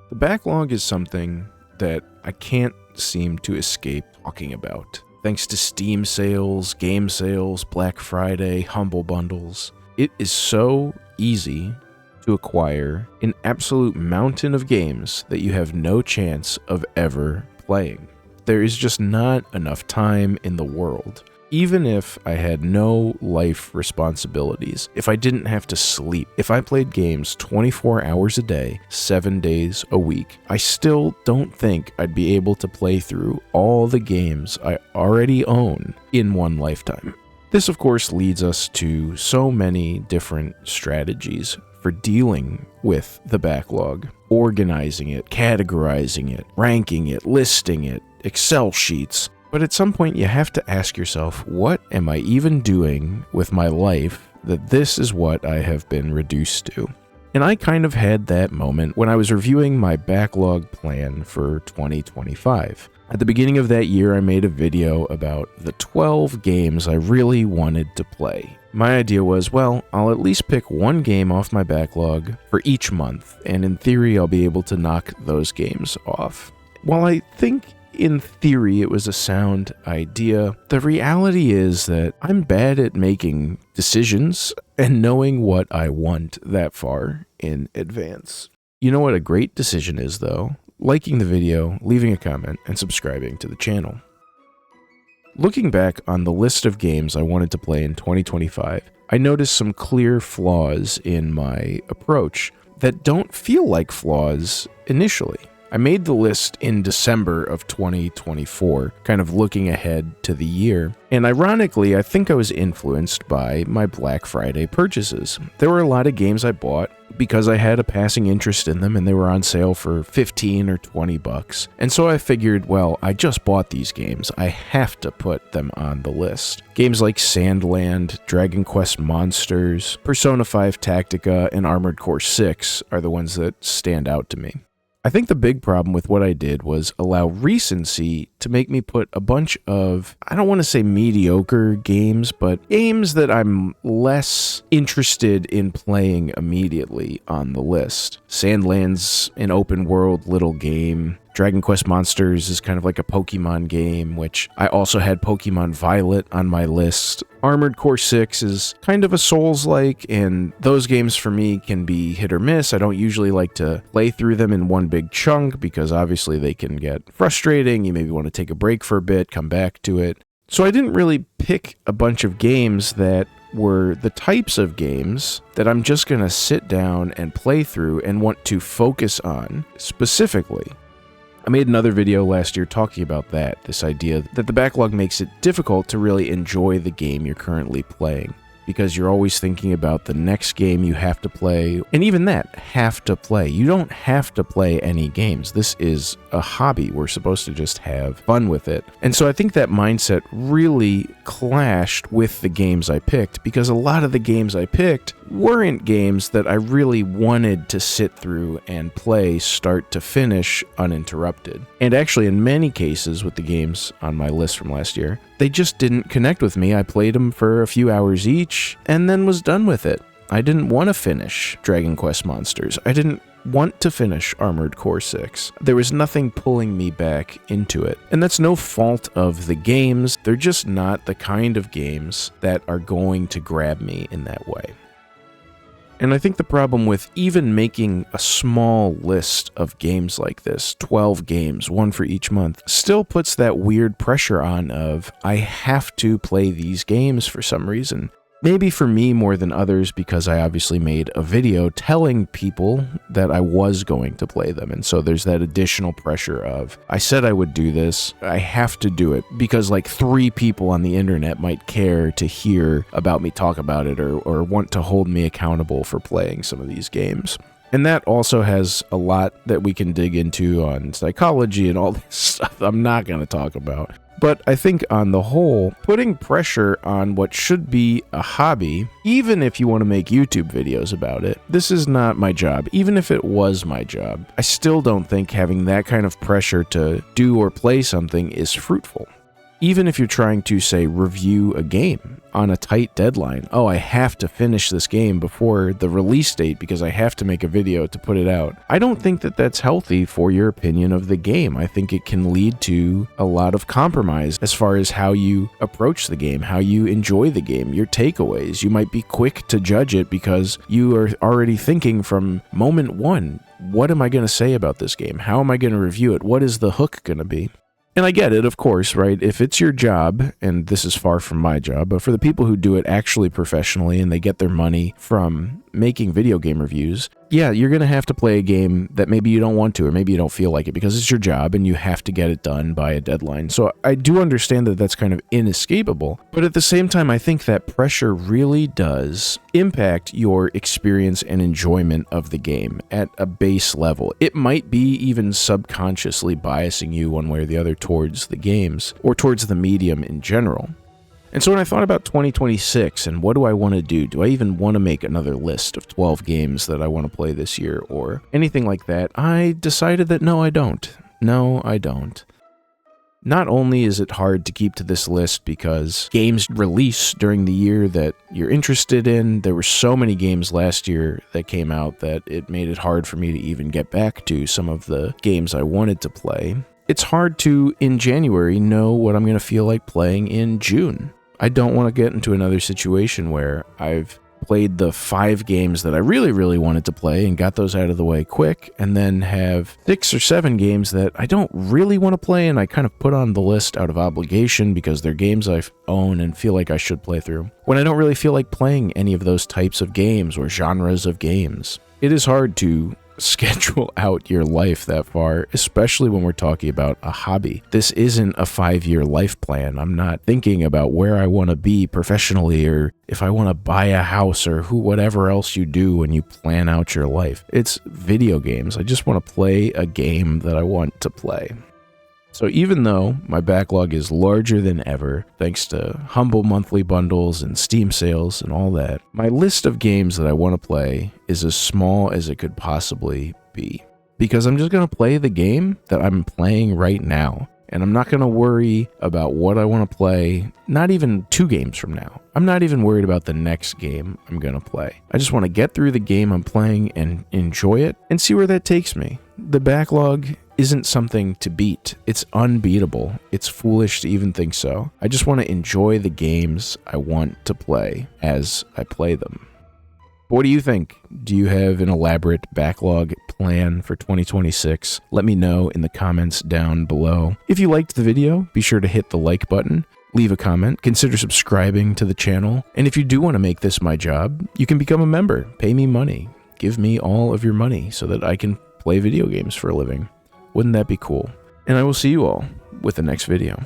The backlog is something that I can't seem to escape talking about. Thanks to Steam sales, game sales, Black Friday, Humble Bundles, it is so easy to acquire an absolute mountain of games that you have no chance of ever playing. There is just not enough time in the world. Even if I had no life responsibilities, if I didn't have to sleep, if I played games 24 hours a day, 7 days a week, I still don't think I'd be able to play through all the games I already own in one lifetime. This, of course, leads us to so many different strategies for dealing with the backlog, organizing it, categorizing it, ranking it, listing it, Excel sheets. But at some point you have to ask yourself, what am I even doing with my life that this is what I have been reduced to? And I kind of had that moment when I was reviewing my backlog plan for 2025. At the beginning of that year, I made a video about the 12 games I really wanted to play. My idea was, well, I'll at least pick one game off my backlog for each month, and in theory, I'll be able to knock those games off. While I think in theory it was a sound idea, the reality is that I'm bad at making decisions and knowing what I want that far in advance. You know what a great decision is, though? Liking the video, leaving a comment, and subscribing to the channel. Looking back on the list of games I wanted to play in 2025, I noticed some clear flaws in my approach that don't feel like flaws initially. I made the list in December of 2024, kind of looking ahead to the year, and ironically, I think I was influenced by my Black Friday purchases. There were a lot of games I bought because I had a passing interest in them and they were on sale for 15 or 20 bucks. And so I figured, well, I just bought these games. I have to put them on the list. Games like Sandland, Dragon Quest Monsters, Persona 5 Tactica, and Armored Core 6 are the ones that stand out to me. I think the big problem with what I did was allow recency to make me put a bunch of, I don't want to say mediocre games, but games that I'm less interested in playing immediately on the list. Sandland's an open world little game. Dragon Quest Monsters is kind of like a Pokemon game, which I also had Pokemon Violet on my list. Armored Core 6 is kind of a Souls-like, and those games for me can be hit or miss. I don't usually like to play through them in one big chunk because obviously they can get frustrating. You maybe want to take a break for a bit, come back to it. So I didn't really pick a bunch of games that were the types of games that I'm just going to sit down and play through and want to focus on specifically. I made another video last year talking about that, this idea that the backlog makes it difficult to really enjoy the game you're currently playing, because you're always thinking about the next game you have to play, and even that, have to play. You don't have to play any games. This is a hobby. We're supposed to just have fun with it. And so I think that mindset really clashed with the games I picked, because a lot of the games I picked weren't games that I really wanted to sit through and play start to finish uninterrupted. And actually, in many cases with the games on my list from last year, they just didn't connect with me. I played them for a few hours each and then was done with it. I didn't want to finish Dragon Quest Monsters. I didn't want to finish Armored Core 6. There was nothing pulling me back into it. And that's no fault of the games. They're just not the kind of games that are going to grab me in that way. And I think the problem with even making a small list of games like this, 12 games, one for each month, still puts that weird pressure on of, I have to play these games for some reason. Maybe for me more than others because I obviously made a video telling people that I was going to play them. And so there's that additional pressure of, I said I would do this, I have to do it because like 3 people on the internet might care to hear about me talk about it or want to hold me accountable for playing some of these games. And that also has a lot that we can dig into on psychology and all this stuff I'm not going to talk about. But I think on the whole, putting pressure on what should be a hobby, even if you want to make YouTube videos about it, this is not my job. Even if it was my job, I still don't think having that kind of pressure to do or play something is fruitful. Even if you're trying to, say, review a game, on a tight deadline. Oh, I have to finish this game before the release date because I have to make a video to put it out. I don't think that that's healthy for your opinion of the game. I think it can lead to a lot of compromise as far as how you approach the game, how you enjoy the game, your takeaways. You might be quick to judge it because you are already thinking from moment one, what am I going to say about this game? How am I going to review it? What is the hook going to be? And I get it, of course, right? If it's your job, and this is far from my job, but for the people who do it actually professionally and they get their money from making video game reviews, yeah, you're going to have to play a game that maybe you don't want to, or maybe you don't feel like it because it's your job and you have to get it done by a deadline. So I do understand that that's kind of inescapable. But at the same time, I think that pressure really does impact your experience and enjoyment of the game at a base level. It might be even subconsciously biasing you one way or the other towards the games or towards the medium in general. And so when I thought about 2026 and what do I want to do I even want to make another list of 12 games that I want to play this year or anything like that, I decided that no, I don't. No, I don't. Not only is it hard to keep to this list because games release during the year that you're interested in, there were so many games last year that came out that it made it hard for me to even get back to some of the games I wanted to play. It's hard to, in January, know what I'm going to feel like playing in June. I don't want to get into another situation where I've played the 5 games that I really, really wanted to play and got those out of the way quick, and then have 6 or 7 games that I don't really want to play and I kind of put on the list out of obligation because they're games I own and feel like I should play through, when I don't really feel like playing any of those types of games or genres of games. It is hard to schedule out your life that far, especially when we're talking about a hobby. This isn't a 5-year life plan. I'm not thinking about where I want to be professionally or if I want to buy a house or whatever else you do when you plan out your life. It's video games. I just want to play a game that I want to play. So even though my backlog is larger than ever, thanks to humble monthly bundles and Steam sales and all that, my list of games that I want to play is as small as it could possibly be. Because I'm just going to play the game that I'm playing right now. And I'm not going to worry about what I want to play, not even 2 games from now. I'm not even worried about the next game I'm going to play. I just want to get through the game I'm playing and enjoy it and see where that takes me. The backlog isn't something to beat. It's unbeatable. It's foolish to even think so. I just want to enjoy the games I want to play as I play them. What do you think? Do you have an elaborate backlog plan for 2026? Let me know in the comments down below. If you liked the video, be sure to hit the like button, leave a comment, consider subscribing to the channel, and if you do want to make this my job, you can become a member, pay me money, give me all of your money so that I can play video games for a living. Wouldn't that be cool? And I will see you all with the next video.